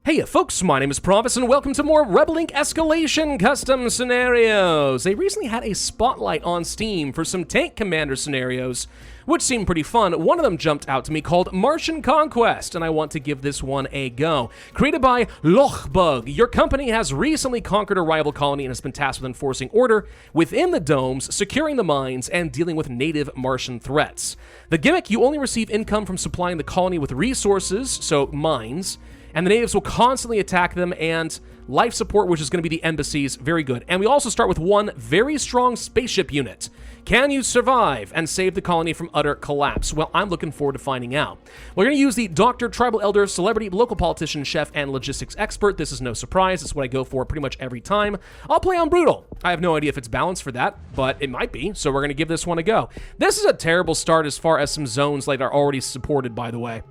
Hey folks, my name is Pravus and welcome to more Rebel Inc. Escalation custom scenarios. They recently had a spotlight on Steam for some tank commander scenarios, which seemed pretty fun. One of them jumped out to me called Martian Conquest, and I want to give this one a go. Created by Lochbug, your company has recently conquered a rival colony and has been tasked with enforcing order within the domes, securing the mines, and dealing with native Martian threats. The gimmick, you only receive income from supplying the colony with resources, so mines, and the natives will constantly attack them, and life support, which is going to be the embassies, very good. And we also start with one very strong spaceship unit. Can you survive and save the colony from utter collapse? Well, I'm looking forward to finding out. We're going to use the Doctor, Tribal Elder, Celebrity, Local Politician, Chef, and Logistics Expert. This is no surprise. It's what I go for pretty much every time. I'll play on Brutal. I have no idea if it's balanced for that, but it might be, so we're going to give this one a go. This is a terrible start as far as some zones that are already supported, by the way.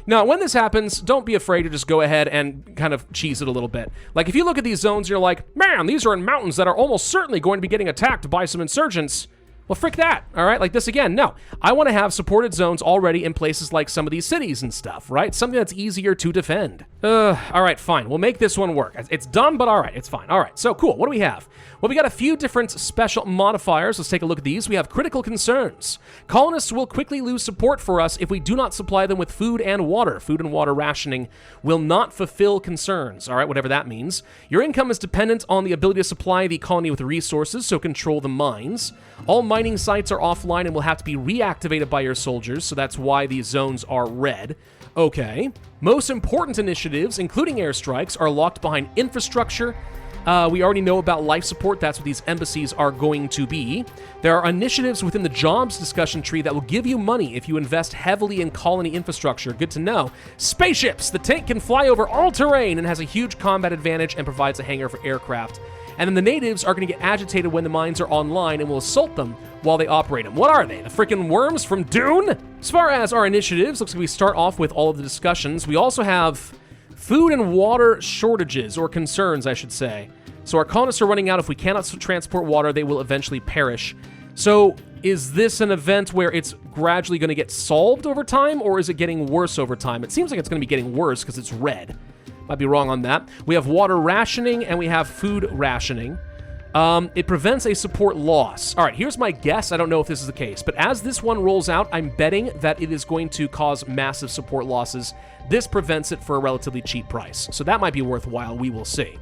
Now, when this happens, don't be afraid to just go ahead and kind of cheese it a little bit. Like, if you look at these zones, you're like, man, these are in mountains that are almost certainly going to be getting attacked by some insurgents. Well, frick that, all right? Like this again. No, I want to have supported zones already in places like some of these cities and stuff, right? Something that's easier to defend. All right, fine. We'll make this one work. It's dumb, but all right, it's fine. All right, so cool. What do we have? Well, we got a few different special modifiers. Let's take a look at these. We have critical concerns. Colonists will quickly lose support for us if we do not supply them with food and water. Food and water rationing will not fulfill concerns, all right, whatever that means. Your income is dependent on the ability to supply the colony with resources, so control the mines. All mining sites are offline and will have to be reactivated by your soldiers, so that's why these zones are red. Okay. Most important initiatives, including airstrikes, are locked behind infrastructure. We already know about life support. That's what these embassies are going to be. There are initiatives within the jobs discussion tree that will give you money if you invest heavily in colony infrastructure. Good to know. Spaceships. The tank can fly over all terrain and has a huge combat advantage and provides a hangar for aircraft. And then the natives are going to get agitated when the mines are online and will assault them while they operate them. What are they? The freaking worms from Dune? As far as our initiatives, looks like we start off with all of the discussions. We also have food and water shortages, or concerns, I should say. So our colonists are running out. If we cannot transport water, they will eventually perish. So is this an event where it's gradually going to get solved over time, or is it getting worse over time? It seems like it's going to be getting worse because it's red. Might be wrong on that. We have water rationing and we have food rationing. It prevents a support loss. All right, here's my guess. I don't know if this is the case, but as this one rolls out, I'm betting that it is going to cause massive support losses. This prevents it for a relatively cheap price, so that might be worthwhile. We will see.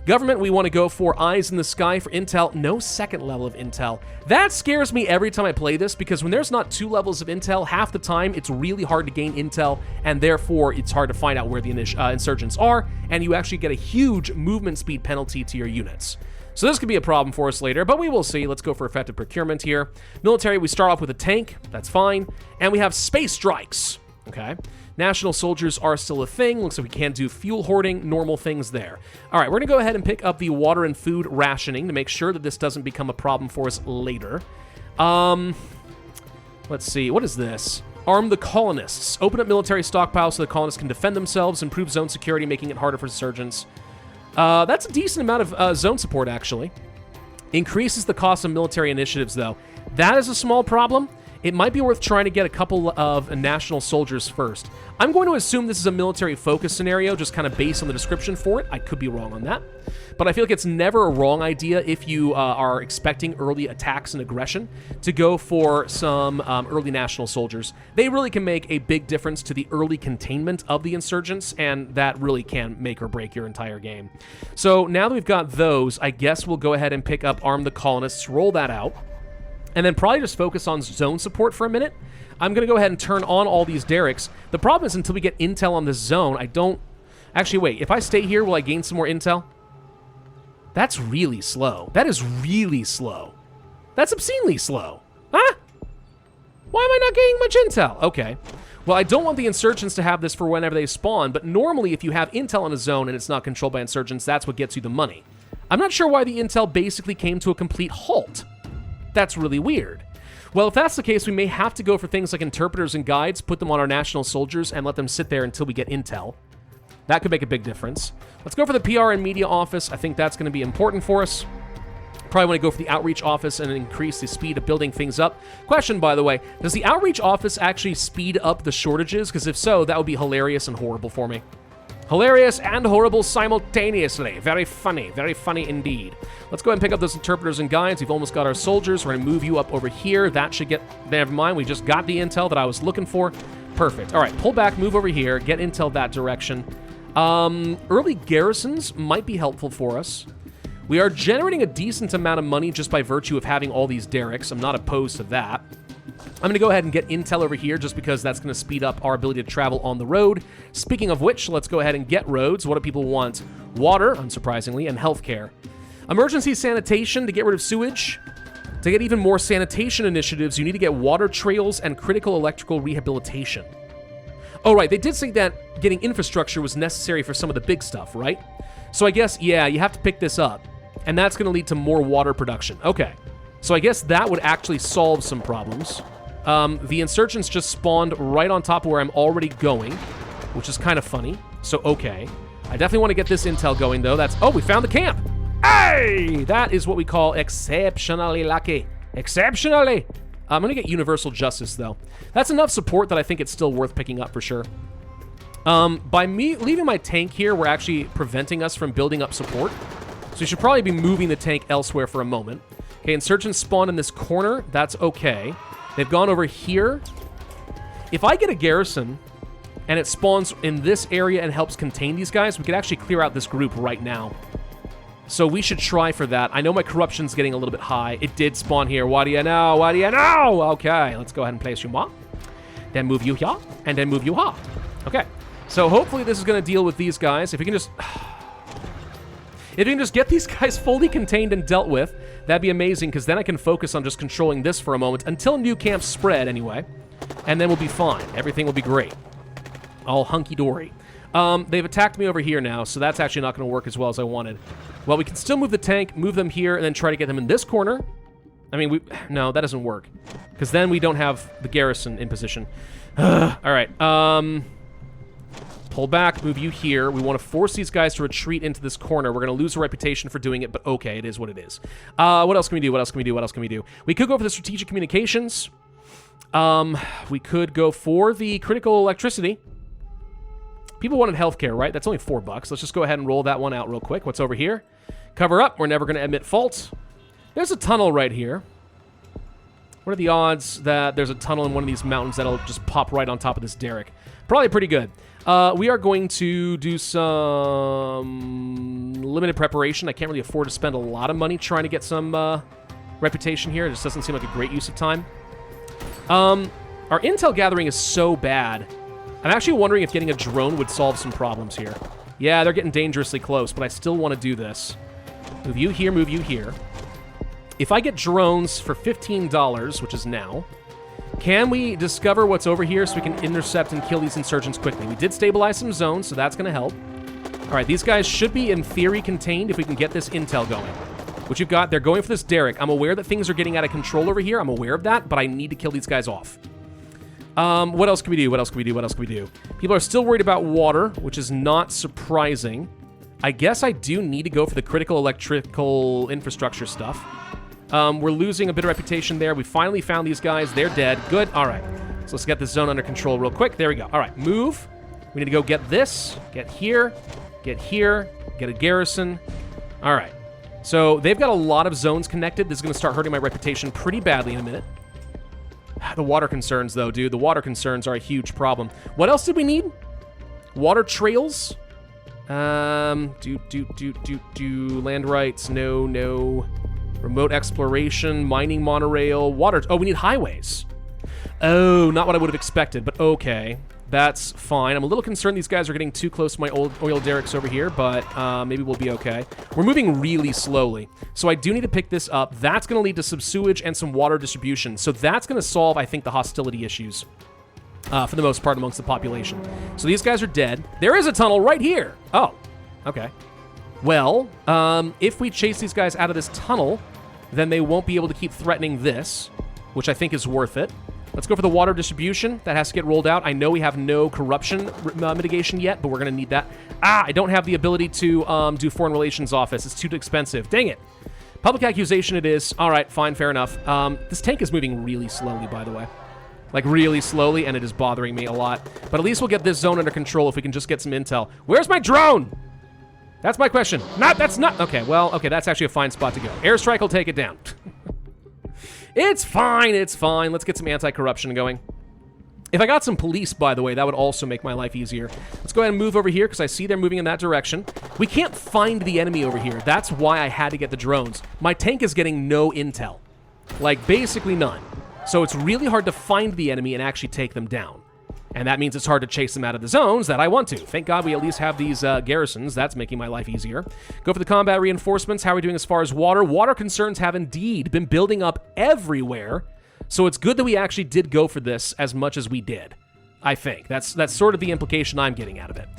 Government, we want to go for eyes in the sky for intel. No second level of intel. That scares me every time I play this, because when there's not 2 levels of intel, half the time it's really hard to gain intel, and therefore it's hard to find out where the insurgents are, and you actually get a huge movement speed penalty to your units. So this could be a problem for us later, but we will see. Let's go for effective procurement here. Military, we start off with a tank. That's fine. And we have space strikes. Okay. National soldiers are still a thing. Looks like we can do fuel hoarding, normal things there. All right, we're going to go ahead and pick up the water and food rationing to make sure that this doesn't become a problem for us later. Let's see. What is this? Arm the colonists. Open up military stockpiles so the colonists can defend themselves, improve zone security, making it harder for insurgents. That's a decent amount of zone support, actually. Increases the cost of military initiatives, though. That is a small problem. It might be worth trying to get a couple of national soldiers first. I'm going to assume this is a military focus scenario, just kind of based on the description for it. I could be wrong on that. But I feel like it's never a wrong idea if you are expecting early attacks and aggression to go for some early national soldiers. They really can make a big difference to the early containment of the insurgents, and that really can make or break your entire game. So now that we've got those, I guess we'll go ahead and pick up Arm the Colonists, roll that out, and then probably just focus on zone support for a minute. I'm going to go ahead and turn on all these derricks. The problem is until we get intel on this zone, I don't... Actually, wait. If I stay here, will I gain some more intel? That's really slow. That is really slow. That's obscenely slow. Huh? Why am I not getting much intel? Okay. Well, I don't want the insurgents to have this for whenever they spawn, but normally if you have intel in a zone and it's not controlled by insurgents, that's what gets you the money. I'm not sure why the intel basically came to a complete halt. That's really weird. Well, if that's the case, we may have to go for things like interpreters and guides, put them on our national soldiers, and let them sit there until we get intel. That could make a big difference. Let's go for the PR and media office. I think that's going to be important for us. Probably want to go for the outreach office and increase the speed of building things up. Question, by the way, does the outreach office actually speed up the shortages? Because if so, that would be hilarious and horrible for me. Hilarious and horrible simultaneously. Very funny indeed. Let's go ahead and pick up those interpreters and guides. We've almost got our soldiers. We're going to move you up over here. That should get... Never mind, we just got the intel that I was looking for. Perfect. All right, pull back, move over here, get intel that direction. Early garrisons might be helpful for us. We are generating a decent amount of money just by virtue of having all these derricks. I'm not opposed to that. I'm going to go ahead and get intel over here just because that's going to speed up our ability to travel on the road. Speaking of which, let's go ahead and get roads. What do people want? Water, unsurprisingly, and healthcare. Emergency sanitation to get rid of sewage. To get even more sanitation initiatives, you need to get water trails and critical electrical rehabilitation. Oh, right, they did say that getting infrastructure was necessary for some of the big stuff, right? So I guess, yeah, you have to pick this up. And that's going to lead to more water production. Okay. So I guess that would actually solve some problems. The insurgents just spawned right on top of where I'm already going, which is kind of funny. So, okay. I definitely want to get this intel going, though. That's... Oh, we found the camp! Hey! That is what we call exceptionally lucky. Exceptionally! I'm going to get universal justice, though. That's enough support that I think it's still worth picking up for sure. By me leaving my tank here, we're actually preventing us from building up support. So we should probably be moving the tank elsewhere for a moment. Okay, insurgents spawn in this corner. That's okay. They've gone over here. If I get a garrison and it spawns in this area and helps contain these guys, we could actually clear out this group right now. So we should try for that. I know my corruption's getting a little bit high. It did spawn here. What do you know? What do you know? Okay, let's go ahead and place you ma. Then move you here, and then move you ha. Okay, so hopefully this is going to deal with these guys. If we can just... If you can just get these guys fully contained and dealt with, that'd be amazing, because then I can focus on just controlling this for a moment, until new camps spread, anyway. And then we'll be fine. Everything will be great. All hunky-dory. They've attacked me over here now, so that's actually not going to work as well as I wanted. Well, we can still move the tank, move them here, and then try to get them in this corner. I mean, no, that doesn't work, because then we don't have the garrison in position. All right, pull back, move you here. We want to force these guys to retreat into this corner. We're going to lose a reputation for doing it, but okay, it is what it is. What else can we do? What else can we do? What else can we do? We could go for the strategic communications. We could go for the critical electricity. People wanted healthcare, right? That's only $4. Let's just go ahead and roll that one out real quick. What's over here? Cover up. We're never going to admit fault. There's a tunnel right here. What are the odds that there's a tunnel in one of these mountains that'll just pop right on top of this derrick? Probably pretty good. We are going to do some limited preparation. I can't really afford to spend a lot of money trying to get some reputation here. It just doesn't seem like a great use of time. Our intel gathering is so bad. I'm actually wondering if getting a drone would solve some problems here. Yeah, they're getting dangerously close, but I still want to do this. Move you here, move you here. If I get drones for $15, which is now... Can we discover what's over here so we can intercept and kill these insurgents quickly? We did stabilize some zones, so that's going to help. All right, these guys should be, in theory, contained if we can get this intel going. Which you've got, they're going for this derrick. I'm aware that things are getting out of control over here. I'm aware of that, but I need to kill these guys off. What else can we do? What else can we do? What else can we do? People are still worried about water, which is not surprising. I guess I do need to go for the critical electrical infrastructure stuff. We're losing a bit of reputation there. We finally found these guys. They're dead. Good. All right. So let's get this zone under control real quick. There we go. All right. Move. We need to go get this. Get here. Get here. Get a garrison. All right. So they've got a lot of zones connected. This is going to start hurting my reputation pretty badly in a minute. The water concerns, though, dude. The water concerns are a huge problem. What else did we need? Water trails? Land rights. No. Remote exploration, mining monorail, water... Oh, we need highways. Oh, not what I would have expected, but okay. That's fine. I'm a little concerned these guys are getting too close to my old oil derricks over here, but maybe we'll be okay. We're moving really slowly, so I do need to pick this up. That's going to lead to some sewage and some water distribution, so that's going to solve, I think, the hostility issues for the most part amongst the population. So these guys are dead. There is a tunnel right here. Oh, okay. Well, if we chase these guys out of this tunnel, then they won't be able to keep threatening this, which I think is worth it. Let's go for the water distribution. That has to get rolled out. I know we have no corruption mitigation yet, but we're going to need that. I don't have the ability to do Foreign Relations Office. It's too expensive. Dang it. Public accusation it is. All right, fine, fair enough. This tank is moving really slowly, by the way. Like, really slowly, and it is bothering me a lot. But at least we'll get this zone under control if we can just get some intel. Where's my drone? That's my question. That's not... Okay, well, okay, that's actually a fine spot to go. Airstrike will take it down. It's fine, it's fine. Let's get some anti-corruption going. If I got some police, by the way, that would also make my life easier. Let's go ahead and move over here, because I see they're moving in that direction. We can't find the enemy over here. That's why I had to get the drones. My tank is getting no intel. Like, basically none. So it's really hard to find the enemy and actually take them down. And that means it's hard to chase them out of the zones that I want to. Thank God we at least have these garrisons. That's making my life easier. Go for the combat reinforcements. How are we doing as far as water? Water concerns have indeed been building up everywhere. So it's good that we actually did go for this as much as we did, I think. That's sort of the implication I'm getting out of it.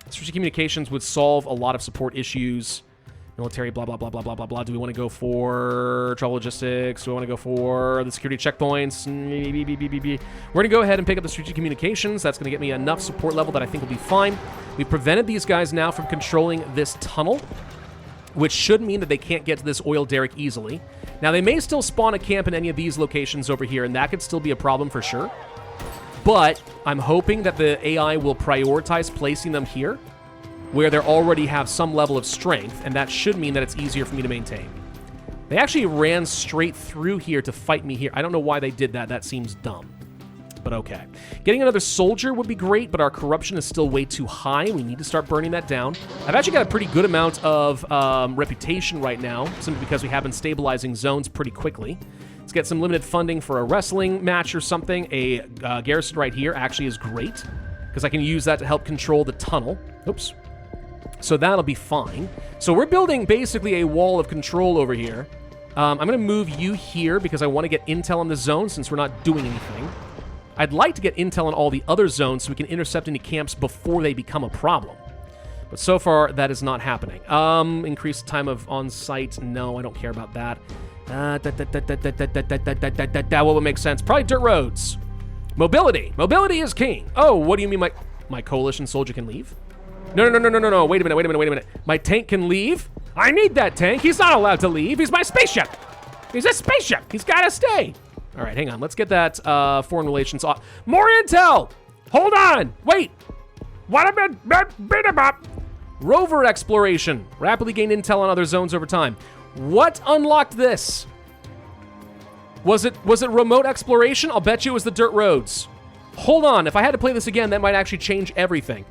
Strategic communications would solve a lot of support issues. Military, blah, blah, blah, blah, blah, blah, blah. Do we want to go for travel logistics? Do we want to go for the security checkpoints? We're going to go ahead and pick up the strategic communications. That's going to get me enough support level that I think will be fine. We prevented these guys now from controlling this tunnel, which should mean that they can't get to this oil derrick easily. Now, they may still spawn a camp in any of these locations over here, and that could still be a problem for sure. But I'm hoping that the AI will prioritize placing them here, where they already have some level of strength, and that should mean that it's easier for me to maintain. They actually ran straight through here to fight me here. I don't know why they did that. That seems dumb. But okay. Getting another soldier would be great, but our corruption is still way too high. We need to start burning that down. I've actually got a pretty good amount of reputation right now, simply because we have been stabilizing zones pretty quickly. Let's get some limited funding for a wrestling match or something. A garrison right here actually is great, because I can use that to help control the tunnel. Oops. So that'll be fine. So we're building basically a wall of control over here. I'm going to move you here because I want to get intel on the zone since we're not doing anything. I'd like to get intel on all the other zones so we can intercept any camps before they become a problem. But so far, that is not happening. Increase time of on-site. No, I don't care about that. That would make sense. Probably dirt roads. Mobility. Mobility is king. Oh, what do you mean my coalition soldier can leave? No. Wait a minute. My tank can leave? I need that tank. He's not allowed to leave. He's my spaceship. He's a spaceship. He's got to stay. All right, hang on. Let's get that foreign relations off. More intel. Hold on. Wait. What a bit. Rover exploration. Rapidly gain intel on other zones over time. What unlocked this? Was it remote exploration? I'll bet you it was the dirt roads. Hold on. If I had to play this again, that might actually change everything.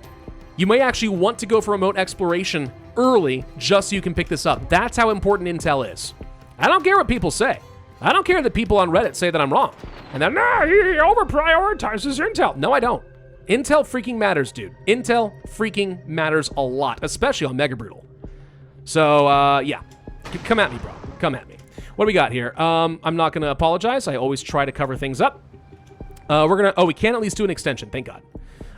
You may actually want to go for remote exploration early just so you can pick this up. That's how important intel is. I don't care what people say. I don't care that people on Reddit say that I'm wrong. And then, no, he over-prioritizes intel. No, I don't. Intel freaking matters, dude. Intel freaking matters a lot, especially on Mega Brutal. So, yeah. Come at me, bro. Come at me. What do we got here? I'm not going to apologize. I always try to cover things up. We can at least do an extension. Thank God.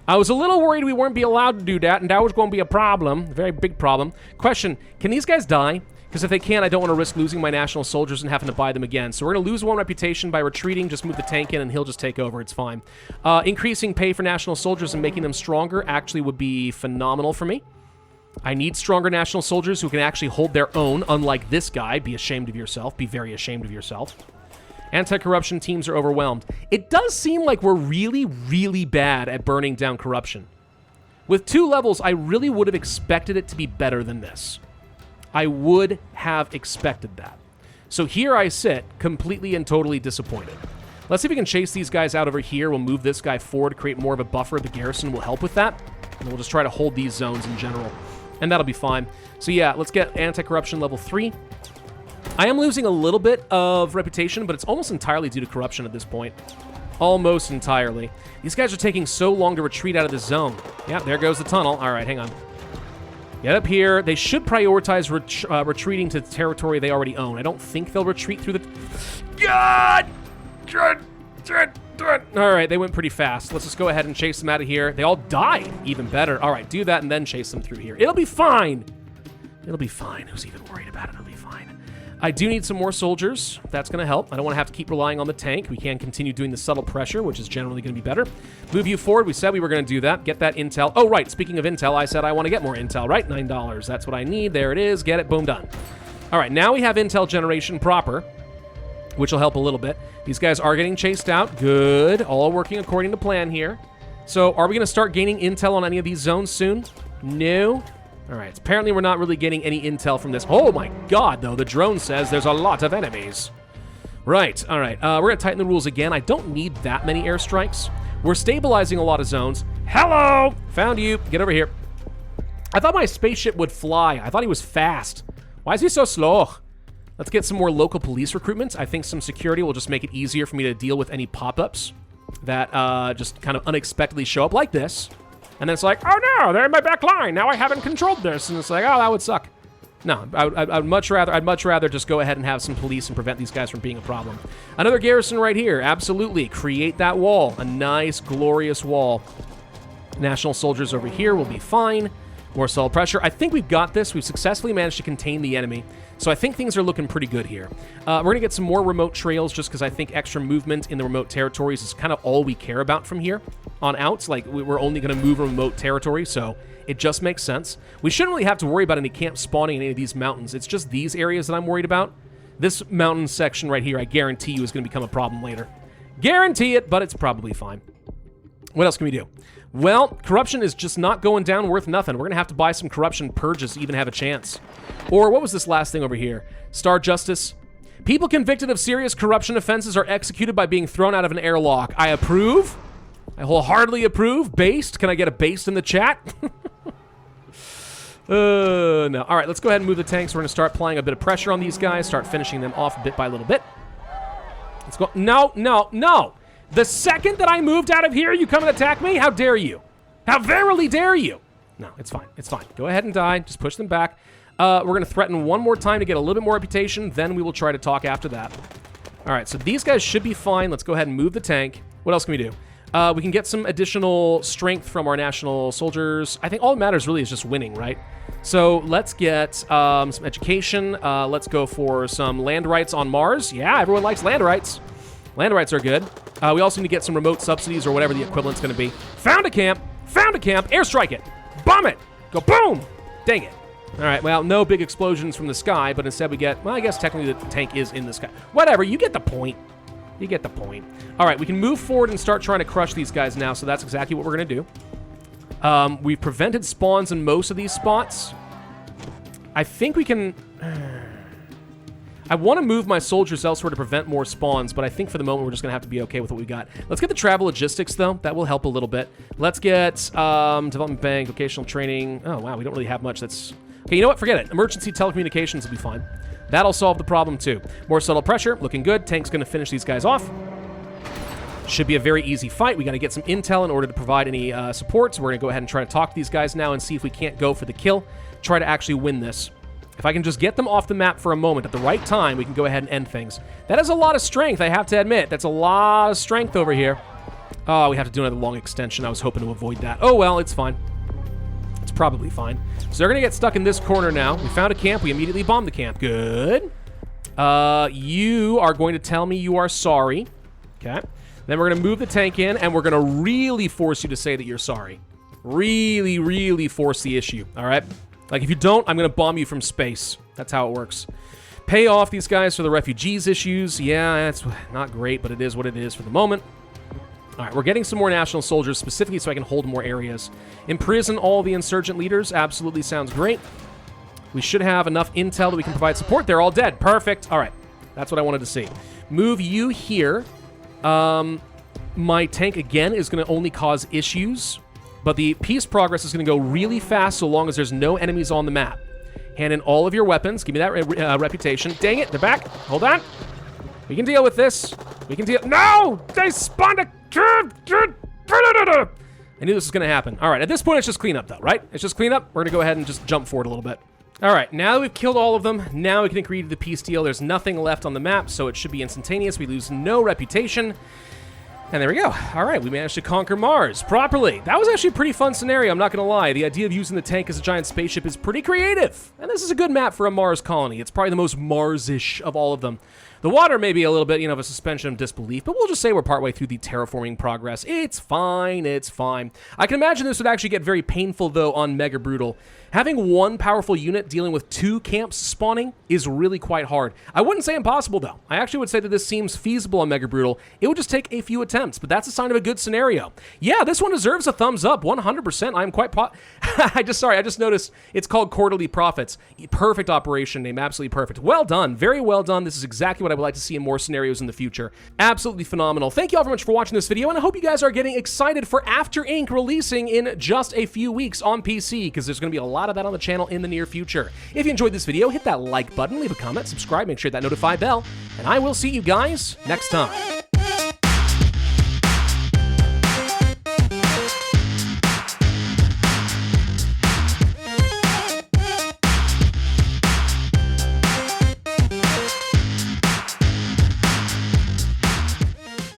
I was a little worried we weren't be allowed to do that, and that was going to be a problem. A very big problem. Question, can these guys die? Because if they can, I don't want to risk losing my national soldiers and having to buy them again. So we're going to lose one reputation by retreating. Just move the tank in, and he'll just take over. It's fine. Increasing pay for national soldiers and making them stronger actually would be phenomenal for me. I need stronger national soldiers who can actually hold their own, unlike this guy. Be ashamed of yourself. Be very ashamed of yourself. Anti-corruption teams are overwhelmed. It does seem like we're really, really bad at burning down corruption. With 2 levels, I really would have expected it to be better than this. I would have expected that. So here I sit, completely and totally disappointed. Let's see if we can chase these guys out over here. We'll move this guy forward to create more of a buffer. The garrison will help with that. And we'll just try to hold these zones in general. And that'll be fine. So yeah, let's get anti-corruption level 3. I am losing a little bit of reputation, but it's almost entirely due to corruption at this point. Almost entirely. These guys are taking so long to retreat out of the zone. Yeah, there goes the tunnel. All right, hang on. Get up here. They should prioritize retreating to the territory they already own. I don't think they'll retreat through the... God! All right, they went pretty fast. Let's just go ahead and chase them out of here. They all died. Even better. All right, do that and then chase them through here. It'll be fine. It'll be fine. Who's even worried about it? It'll be fine. I do need some more soldiers. That's going to help. I don't want to have to keep relying on the tank. We can continue doing the subtle pressure, which is generally going to be better. Move you forward. We said we were going to do that. Get that intel. Oh, right. Speaking of intel, I said I want to get more intel, right? $9. That's what I need. There it is. Get it. Boom, done. All right. Now we have intel generation proper. which will help a little bit. These guys are getting chased out. Good. All working according to plan here. So are we going to start gaining intel on any of these zones soon? No. All right. Apparently we're not really getting any intel from this. Oh my god, though. The drone says there's a lot of enemies. Right. All right. We're going to tighten the rules again. I don't need that many airstrikes. We're stabilizing a lot of zones. Hello! Found you. Get over here. I thought my spaceship would fly. I thought he was fast. Why is he so slow? Let's get some more local police recruitment. I think some security will just make it easier for me to deal with any pop-ups that just kind of unexpectedly show up like this. And then it's like, oh no, they're in my back line. Now I haven't controlled this. And it's like, oh, that would suck. No, I'd much rather just go ahead and have some police and prevent these guys from being a problem. Another garrison right here. Absolutely. Create that wall. A nice, glorious wall. National soldiers over here will be fine. More solid pressure. I think we've got this. We've successfully managed to contain the enemy. So I think things are looking pretty good here. We're going to get some more remote trails just because I think extra movement in the remote territories is kind of all we care about from here on out. Like, we're only going to move a remote territory, so it just makes sense. We shouldn't really have to worry about any camps spawning in any of these mountains. It's just these areas that I'm worried about. This mountain section right here, I guarantee you, is going to become a problem later. Guarantee it, but it's probably fine. What else can we do? Well, corruption is just not going down worth nothing. We're going to have to buy some corruption purges to even have a chance. Or what was this last thing over here? Star Justice. People convicted of serious corruption offenses are executed by being thrown out of an airlock. I approve. I wholeheartedly approve. Based. Can I get a based in the chat? No. All right, let's go ahead and move the tanks. We're going to start applying a bit of pressure on these guys, start finishing them off bit by little bit. Let's go. No, no, no. The second that I moved out of here, you come and attack me? How dare you? How verily dare you? No, it's fine. It's fine. Go ahead and die. Just push them back. We're going to threaten one more time to get a little bit more reputation. Then we will try to talk after that. All right, so these guys should be fine. Let's go ahead and move the tank. What else can we do? We can get some additional strength from our national soldiers. I think all that matters really is just winning, right? So let's get some education. Let's go for some land rights on Mars. Yeah, everyone likes land rights. Land rights are good. We also need to get some remote subsidies or whatever the equivalent's going to be. Found a camp. Found a camp. Airstrike it. Bomb it. Go boom. Dang it. All right, well, no big explosions from the sky, but instead we get, well, I guess technically the tank is in the sky. Whatever, you get the point. You get the point. All right, we can move forward and start trying to crush these guys now, so that's exactly what we're going to do. We've prevented spawns in most of these spots. I think we can... I want to move my soldiers elsewhere to prevent more spawns, but I think for the moment we're just going to have to be okay with what we got. Let's get the travel logistics, though. That will help a little bit. Let's get development bank, vocational training. Oh, wow, we don't really have much. That's... Okay, you know what? Forget it. Emergency telecommunications will be fine. That'll solve the problem, too. More subtle pressure. Looking good. Tank's going to finish these guys off. Should be a very easy fight. We got to get some intel in order to provide any support, so we're going to go ahead and try to talk to these guys now and see if we can't go for the kill. Try to actually win this. If I can just get them off the map for a moment at the right time, we can go ahead and end things. That is a lot of strength, I have to admit. That's a lot of strength over here. Oh, we have to do another long extension. I was hoping to avoid that. Oh, well, it's fine. It's probably fine. So they're going to get stuck in this corner now. We found a camp. We immediately bombed the camp. Good. You are going to tell me you are sorry. Okay. Then we're going to move the tank in, and we're going to really force you to say that you're sorry. Really, really force the issue, all right? Like, if you don't, I'm going to bomb you from space. That's how it works. Pay off these guys for the refugees issues. Yeah, that's not great, but it is what it is for the moment. All right, we're getting some more national soldiers, specifically so I can hold more areas. Imprison all the insurgent leaders. Absolutely sounds great. We should have enough intel that we can provide support. They're all dead. Perfect. All right, that's what I wanted to see. Move you here. My tank, again, is going to only cause issues. But the peace progress is going to go really fast so long as there's no enemies on the map. Hand in all of your weapons. Give me that reputation. Dang it, they're back. Hold on. We can deal with this. We can deal... No! They spawned a... I knew this was going to happen. All right, at this point, it's just cleanup, though, right? It's just cleanup. We're going to go ahead and just jump forward a little bit. All right, now that we've killed all of them, now we can agree to the peace deal. There's nothing left on the map, so it should be instantaneous. We lose no reputation. And there we go. All right, we managed to conquer Mars properly. That was actually a pretty fun scenario, I'm not going to lie. The idea of using the tank as a giant spaceship is pretty creative. And this is a good map for a Mars colony. It's probably the most Mars-ish of all of them. The water may be a little bit, of a suspension of disbelief, but we'll just say we're partway through the terraforming progress. It's fine, it's fine. I can imagine this would actually get very painful, though, on Mega Brutal. Having one powerful unit dealing with 2 camps spawning is really quite hard. I wouldn't say impossible, though. I actually would say that this seems feasible on Mega Brutal. It would just take a few attempts, but that's a sign of a good scenario. Yeah, this one deserves a thumbs up, 100%. I'm quite I just noticed it's called Quarterly Profits. Perfect operation name, absolutely perfect. Well done, very well done. This is exactly what I would like to see in more scenarios in the future. Absolutely phenomenal. Thank you all very much for watching this video, and I hope you guys are getting excited for After Ink releasing in just a few weeks on PC, because there's going to be a lot of that on the channel in the near future. If you enjoyed this video, hit that like button, leave a comment, subscribe, make sure that notify bell, and I will see you guys next time.